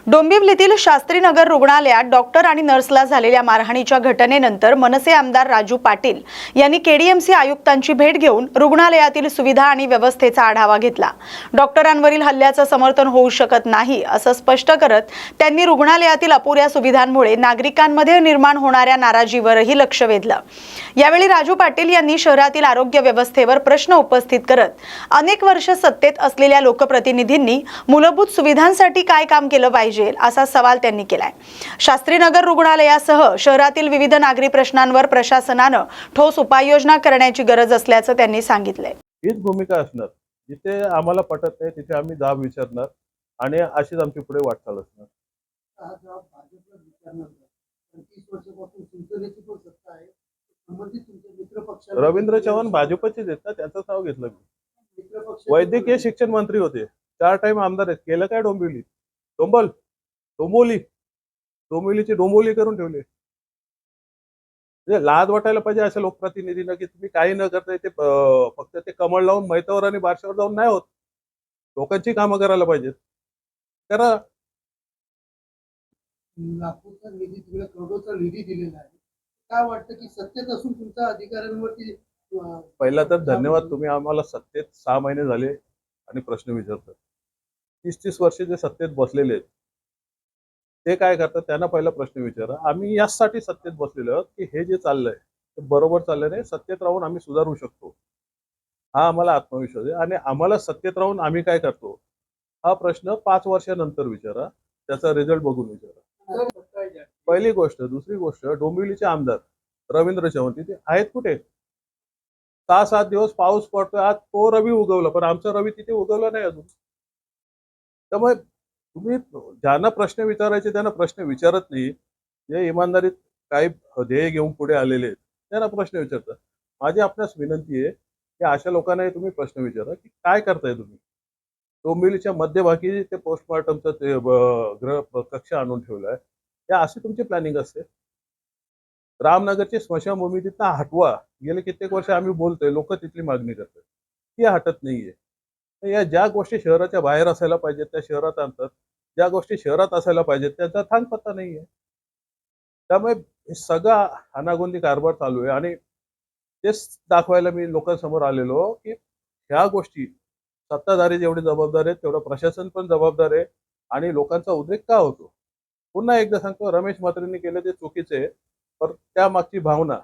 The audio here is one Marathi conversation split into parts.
डोंबिवलीतील शास्त्रीनगर रुग्णालयात डॉक्टर आणि नर्सला झालेल्या मारहाणीच्या घटनेनंतर मनसे आमदार राजू पाटील यांनी केडीएमसी आयुक्तांची भेट घेऊन रुग्णालयातील सुविधा आणि व्यवस्थेचा आढावा घेतला। डॉक्टरांवरील हल्ल्याचं समर्थन होऊ शकत नाही असं स्पष्ट करत त्यांनी रुग्णालयातील अपुऱ्या सुविधांमुळे नागरिकांमध्ये निर्माण होणाऱ्या नाराजीवरही लक्ष वेधलं। यावेळी राजू पाटील यांनी शहरातील आरोग्य व्यवस्थेवर प्रश्न उपस्थित करत अनेक वर्ष सत्तेत असलेल्या लोकप्रतिनिधींनी मूलभूत सुविधांसाठी काय काम केलं पाहिजे असा सवाल त्यांनी केलाय। शास्त्रीनगर रुग्णालयासह शहरातील विविध नागरी प्रश्नांवर प्रशासनानं ठोस उपाययोजना करण्याची गरज असल्याचं त्यांनी सांगितलंय। हीच भूमिका असणार, जिथे आम्हाला पटत नाही तिथे आम्ही जाब विचारणार आणि अशीच आमची पुढे वाटचाल असणार। रवींद्र चव्हाण भाजपचेच आहेत ना, त्याचं नाव घेतलं मी। वैद्यकीय शिक्षण मंत्री होते, 4 टाइम आमदार आहेत। केलं काय डोंबिवली? डोंबिवलीची डोंबिवली करून ठेवले। म्हणजे लाज वाटायला पाहिजे अशा लोकप्रतिनिधींना की तुम्ही काही न करता ते फक्त ते कमळ लावून मैतावर आणि बारशावर जाऊन नाही होत, लोकांची कामं करायला पाहिजेत। करा। लाखोचा निधी तुम्हाला करोडोचा निधी दिलेला आहे, काय वाटतं की सत्तेत असून तुमच्या अधिकाऱ्यांवरती? पहिला तर धन्यवाद, तुम्ही आम्हाला सत्तेत 6 महिने झाले आणि प्रश्न विचारतात। 30-30 वर्ष जे सत्तेत बसलेले आहेत ते काय करतात त्यांना पहिला प्रश्न विचारा। आम्ही यासाठी सत्तेत बसलेलो आहोत की हे जे चाललंय ते बरोबर चाललंय नाही, सत्तेत राहून आम्ही सुधारू शकतो, हा आम्हाला आत्मविश्वास आहे। आणि आम्हाला सत्तेत राहून आम्ही काय करतो हा प्रश्न 5 वर्षानंतर विचारा, त्याचा रिझल्ट बघून विचारा। पहिली गोष्ट। दुसरी गोष्ट, डोंबिवलीचे आमदार रवींद्र चव्हाण तिथे आहेत कुठे? 6-7 दिवस पाऊस पडतोय, आज तो रवी उगवला पण आमचा रवी तिथे उगवला नाही अजून। त्यामुळे तुम्ही ज्यांना प्रश्न विचारायचे त्यांना प्रश्न विचारत नाही, जे इमानदारीत काही ध्येय घेऊन पुढे आलेले आहेत त्यांना प्रश्न विचारतात। माझी आपणास विनंती आहे की अशा लोकांनाही तुम्ही प्रश्न विचारा की काय करताय तुम्ही। डोंबिवलीच्या मध्यभागी ते पोस्टमार्टमचं ते गृह कक्ष आणून ठेवलाय, त्या अशी तुमची प्लॅनिंग असते? रामनगरची स्मशानभूमी तिथं हटवा, गेले कित्येक वर्ष आम्ही बोलतोय, लोक तिथली मागणी करतात, ती हटत नाहीये। तर या ज्या गोष्टी शहराच्या बाहेर असायला पाहिजेत त्या शहरात आणतात, ज्या गोष्टी शहरात असायला पाहिजेत त्यांचा थांगपत्ता नाहीये। त्यामुळे हे सगळा अनागोंदी कारभार चालू आहे आणि तेच दाखवायला मी लोकांसमोर आलेलो की ह्या गोष्टी सत्ताधारी जेवढे जबाबदार आहेत तेवढं प्रशासन पण जबाबदार आहे आणि लोकांचा उद्रेक का होतो। पुन्हा एकदा सांगतो, रमेश म्हात्रेंनी केलं ते चुकीचं आहे, पण त्यामागची भावना,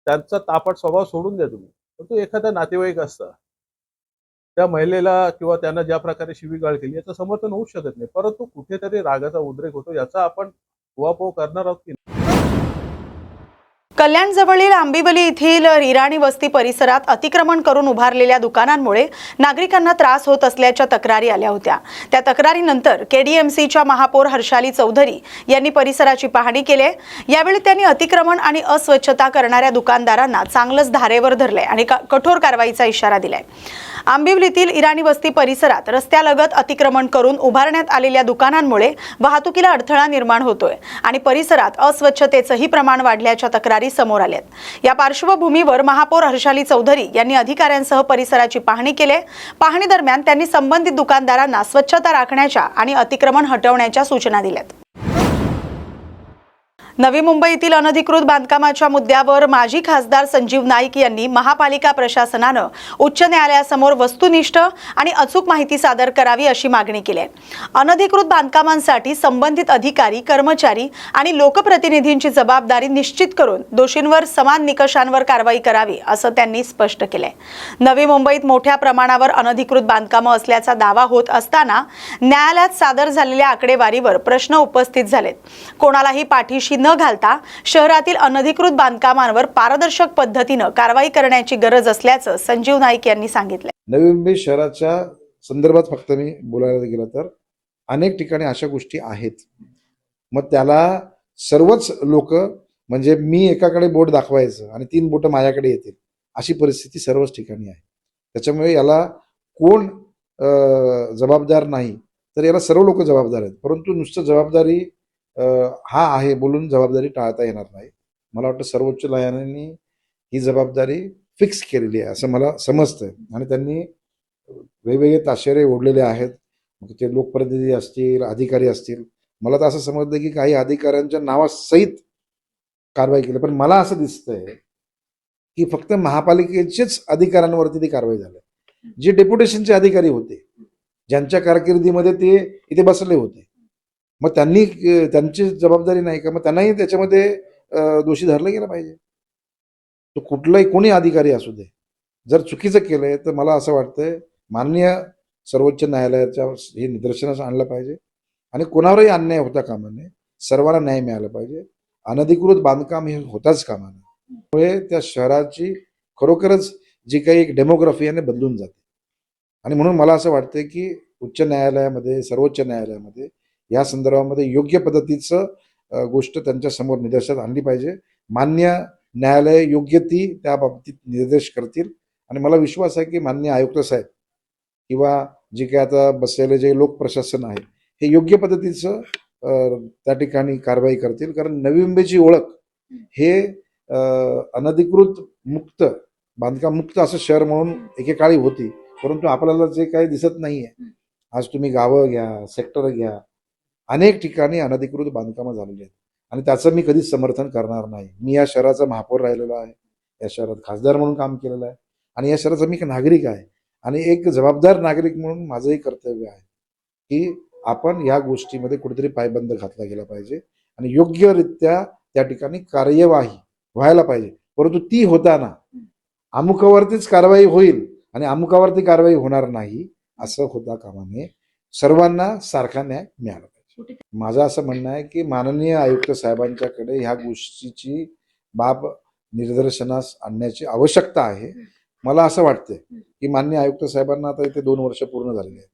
त्यांचा तापट स्वभाव सोडून द्या तुम्ही। परंतु एखादा नातेवाईक असता, त्या महिलेला किंवा त्यांना ज्या प्रकारे शिवीगाळ केली याचं समर्थन होऊ शकत नाही, परंतु कुठेतरी रागाचा उद्रेक होतो, याचा आपण उहापोह करणार आहोत की? कल्याणजवळील आंबिवली येथील इराणी वस्ती परिसरात अतिक्रमण करून उभारलेल्या दुकानांमुळे नागरिकांना त्रास होत असल्याच्या तक्रारी आल्या होत्या। त्या तक्रारीनंतर केडीएमसीच्या महापौर हर्षाली चौधरी यांनी परिसराची पाहणी केली। यावेळी त्यांनी अतिक्रमण आणि अस्वच्छता करणाऱ्या दुकानदारांना चांगलंच धारेवर धरले आणि कठोर कारवाईचा इशारा दिलाय। आंबिवलीतील इराणी वस्ती परिसरात रस्त्यालगत अतिक्रमण करून उभारण्यात आलेल्या दुकानांमुळे वाहतुकीला अडथळा निर्माण होतोय आणि परिसरात अस्वच्छतेचंही प्रमाण वाढल्याच्या तक्रारी समोर आल्यात। या पार्श्वभूमीवर महापौर हर्षाली चौधरी यांनी अधिकाऱ्यांसह परिसराची पाहणी केली। पाहणी दरम्यान त्यांनी संबंधित दुकानदारांना स्वच्छता राखण्याच्या आणि अतिक्रमण हटवण्याच्या सूचना दिल्यात। नवी मुंबईतील अनधिकृत बांधकामाच्या मुद्द्यावर माजी खासदार संजीव नाईक यांनी महापालिका प्रशासनानं उच्च न्यायालयासमोर वस्तुनिष्ठ आणि अचूक माहिती सादर करावी अशी मागणी केली आहे। अनधिकृत बांधकामांसाठी संबंधित अधिकारी, कर्मचारी आणि लोकप्रतिनिधींची जबाबदारी निश्चित करून दोषींवर समान निकषांवर कारवाई करावी असं त्यांनी स्पष्ट केलंय। नवी मुंबईत मोठ्या प्रमाणावर अनधिकृत बांधकामं असल्याचा दावा होत असताना न्यायालयात सादर झालेल्या आकडेवारीवर प्रश्न उपस्थित झालेत। कोणालाही पाठीशी न घालता शहरातील अनधिकृत बांधकामांवर पारदर्शक पद्धतीने कारवाई करण्याची गरज असल्याचं संजीव नाईक यांनी सांगितलं। नवी मुंबई शहराच्या संदर्भात फक्त मी बोलायला गेलं तर अनेक ठिकाणी अशा गोष्टी आहेत, मग त्याला सर्वच लोक म्हणजे मी एकाकडे बोट दाखवायचं आणि 3 बोट माझ्याकडे येतील अशी परिस्थिती सर्वच ठिकाणी आहे। त्याच्यामुळे याला कोण जबाबदार नाही तर याला सर्व लोक जबाबदार आहेत, परंतु नुसतं जबाबदारी हा आहे बोलून जबाबदारी टाळता येणार नाही। मला वाटतं सर्वोच्च न्यायालयाने ही जबाबदारी फिक्स केलेली आहे असं मला समजतंय आणि त्यांनी वेगवेगळे ताशेरे ओढलेले आहेत। मग ते लोकप्रतिनिधी असतील, अधिकारी असतील. मला तर असं समजलं की काही अधिकाऱ्यांच्या नावासहित कारवाई केली, पण मला असं दिसतंय की फक्त महापालिकेचेच अधिकाऱ्यांवरती ती कारवाई झाली. जे डेप्युटेशनचे अधिकारी होते, ज्यांच्या कारकिर्दीमध्ये ते इथे बसले होते, मग त्यांनी त्यांची जबाबदारी नाही का? मग त्यांनाही त्याच्यामध्ये दोषी धरलं गेलं पाहिजे. तो कुठलाही कोणी अधिकारी असू दे, जर चुकीचं केलंय तर मला असं वाटतंय माननीय सर्वोच्च न्यायालयाच्या हे निदर्शनास आणलं पाहिजे आणि कोणावरही अन्याय होता कामा नये. सर्वांना न्याय मिळाला पाहिजे. अनधिकृत बांधकाम हे होताच कामा नये. त्यामुळे त्या शहराची खरोखरच जी काही एक डेमोग्राफी आहे बदलून जाते. आणि म्हणून मला असं वाटतंय की उच्च न्यायालयामध्ये, सर्वोच्च न्यायालयामध्ये या संदर्भामध्ये योग्य पद्धतीचं गोष्ट त्यांच्या समोर निदर्शनास आणली पाहिजे. मान्य न्यायालय योग्य ती त्या बाबतीत निर्देश करतील आणि मला विश्वास आहे की माननीय आयुक्त साहेब किंवा जे काही आता बसलेले जे लोक प्रशासन आहे हे योग्य पद्धतीचं त्या ठिकाणी कारवाई करतील. कारण नवी मुंबईची ओळख हे अनधिकृत मुक्त, बांधकाम मुक्त असं शहर म्हणून एकेकाळी होती, परंतु आपल्याला जे काही दिसत नाहीये. आज तुम्ही गावं घ्या, सेक्टर घ्या, अनेक ठिकाणी अनधिकृत बांधकामं झालेली आहेत आणि त्याचं मी कधीच समर्थन करणार नाही. मी या शहराचा महापौर राहिलेलो आहे, या शहरात खासदार म्हणून काम केलेलं आहे आणि या शहराचा मी एक नागरिक आहे आणि एक जबाबदार नागरिक म्हणून माझंही कर्तव्य आहे की आपण या गोष्टीमध्ये कुठेतरी पायबंद घातला गेला पाहिजे आणि योग्यरित्या त्या ठिकाणी कार्यवाही व्हायला पाहिजे. परंतु ती होताना अमुकावरतीच कारवाई होईल आणि अमुकावरती कारवाई होणार नाही असं होता कामा नये. सर्वांना सारखा न्याय मिळाला पाहिजे. माझं असं म्हणणं आहे की माननीय आयुक्त साहेबांच्याकडे ह्या गोष्टीची बाब निदर्शनास आणण्याची आवश्यकता आहे. मला असं वाटतंय की माननीय आयुक्त साहेबांना आता इथे 2 वर्ष पूर्ण झालेली आहेत.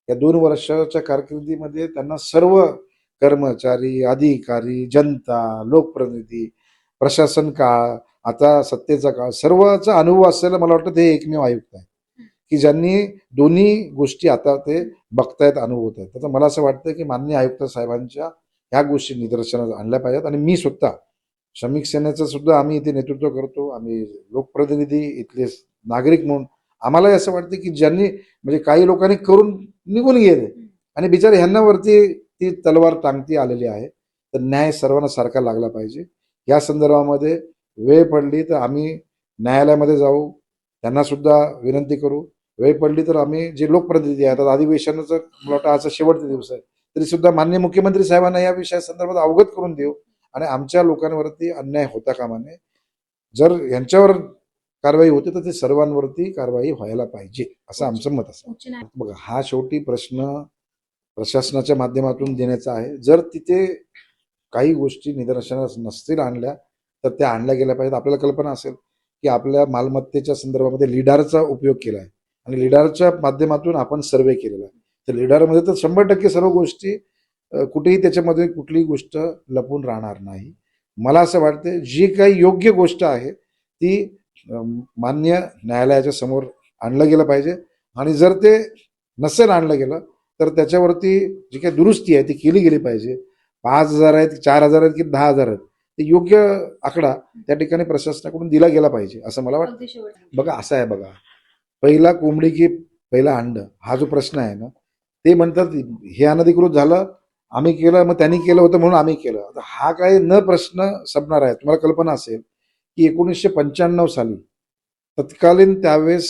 या 2 वर्षाच्या कारकिर्दीमध्ये त्यांना सर्व कर्मचारी, अधिकारी, जनता, लोकप्रतिनिधी, प्रशासन काळ, आता सत्तेचा काळ, सर्वचा अनुभव असलेलं मला वाटतं ते एकमेव आयुक्त आहे की ज्यांनी दोन्ही गोष्टी आता ते बघतायत, अनुभवत आहेत. तर मला असं वाटतं की माननीय आयुक्त साहेबांच्या ह्या गोष्टी निदर्शनास आणल्या पाहिजेत आणि मी स्वतः श्रमिक सेनेचं सुद्धा आम्ही इथे नेतृत्व करतो. आम्ही लोकप्रतिनिधी, इथले नागरिक म्हणून आम्हालाही असं वाटतं की ज्यांनी म्हणजे काही लोकांनी करून निघून गेले आणि बिचारे ह्यांना वरती ती तलवार टांगती आलेली आहे. तर न्याय सर्वांना सारखा लागला पाहिजे. या संदर्भामध्ये वेळ पडली तर आम्ही न्यायालयामध्ये जाऊ, त्यांना सुद्धा विनंती करू. वेळ पडली तर आम्ही जे लोकप्रतिनिधी आहेत, आता अधिवेशनाचं मला वाटतं आजचा शेवटचा दिवस आहे, तरी सुद्धा माननीय मुख्यमंत्री साहेबांना या विषयासंदर्भात अवगत करून देऊ आणि आमच्या लोकांवरती अन्याय होता कामा नये. जर यांच्यावर कारवाई होते तर ते सर्वांवरती कारवाई व्हायला पाहिजे असं आमचं मत असतं. बघा, हा शेवटी प्रश्न प्रशासनाच्या माध्यमातून देण्याचा आहे. जर तिथे काही गोष्टी निदर्शनास नसतील आणल्या तर त्या आणल्या गेल्या पाहिजेत. आपल्याला कल्पना असेल की आपल्या मालमत्तेच्या संदर्भामध्ये लिडारचा उपयोग केला आहे आणि लिडारच्या माध्यमातून आपण सर्वे केलेला आहे. तर लिडारमध्ये तर 100% सर्व गोष्टी कुठेही त्याच्यामध्ये कुठलीही गोष्ट लपून राहणार नाही. मला असं वाटतं जी काही योग्य गोष्ट आहे ती मान्य न्यायालयाच्या समोर आणलं गेलं पाहिजे आणि जर ते नसेल आणलं गेलं तर त्याच्यावरती जी काही दुरुस्ती आहे ती केली गेली पाहिजे. 5,000 आहेत, 4,000 आहेत की 10,000 आहेत, ते योग्य आकडा त्या ठिकाणी प्रशासनाकडून दिला गेला पाहिजे असं मला वाटतं. बघा, असं आहे, बघा, पहिला कोंबडी की पहिला अंड हा जो प्रश्न आहे ना, ते म्हणतात हे अनधिकृत झालं, आम्ही केलं, मग त्यांनी केलं होतं म्हणून आम्ही केलं. आता हा काय न प्रश्न संपणार आहे. तुम्हाला कल्पना असेल की 1995 साली तत्कालीन त्यावेळेस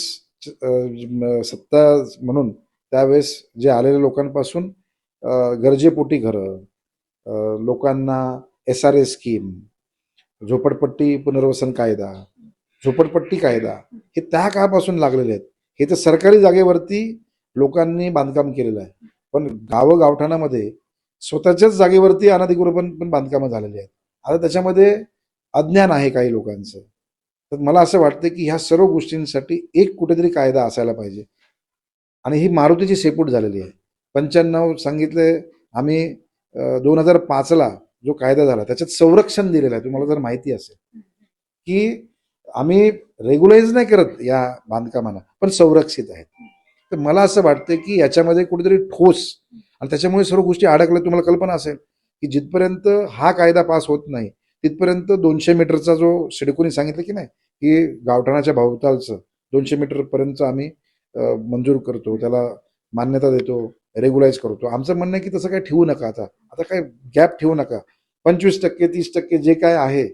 सत्ता म्हणून त्यावेळेस जे आलेल्या लोकांपासून गरजेपोटी घरं, लोकांना SRA स्कीम, झोपडपट्टी पुनर्वसन कायदा, झोपडपट्टी कायदा हे त्या काळापासून लागलेले आहेत. हे तर सरकारी जागेवरती लोकांनी बांधकाम केलेलं आहे, पण गावठाणामध्ये स्वतःच्याच जागेवरती अनधिकृत पण बांधकामं झालेली आहेत. आता त्याच्यामध्ये अज्ञान आहे काही लोकांचं. तर मला असं वाटतं की ह्या सर्व गोष्टींसाठी एक कुठेतरी कायदा असायला पाहिजे आणि ही मारुतीची शेपूट झालेली आहे. 95 सांगितले आम्ही, 2005ला जो कायदा झाला त्याच्यात संरक्षण दिलेलं आहे. तुम्हाला जर माहिती असेल की आम्ही रेग्युलाइज नाही करत या बांधकामांना, पण संरक्षित आहेत. तर मला असं वाटतं की याच्यामध्ये कुठेतरी ठोस आणि त्याच्यामुळे सर्व गोष्टी अडकल्या. तुम्हाला कल्पना असेल की जिथपर्यंत हा कायदा पास होत नाही तिथपर्यंत 200 मीटरचा जो सिडकोनी सांगितलं की नाही की गावठाणाच्या भोवतालचं 200 मीटरपर्यंत आम्ही मंजूर करतो, त्याला मान्यता देतो. रेग्युलाइज करतो. आमचं म्हणणं आहे की तसं काय ठेवू नका. आता काय गॅप ठेवू नका. 25% 30% जे काय आहे,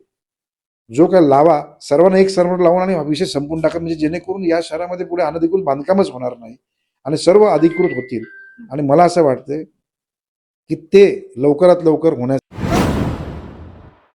जो काय लावा, सर्वांना एक सर्व लावून आणि विषय संपून टाका, म्हणजे जेणेकरून या शहरामध्ये पुढे अनधिकृत बांधकामच होणार नाही आणि सर्व अधिकृत होतील. आणि मला असं वाटतंय की ते लवकरात लवकर होण्यास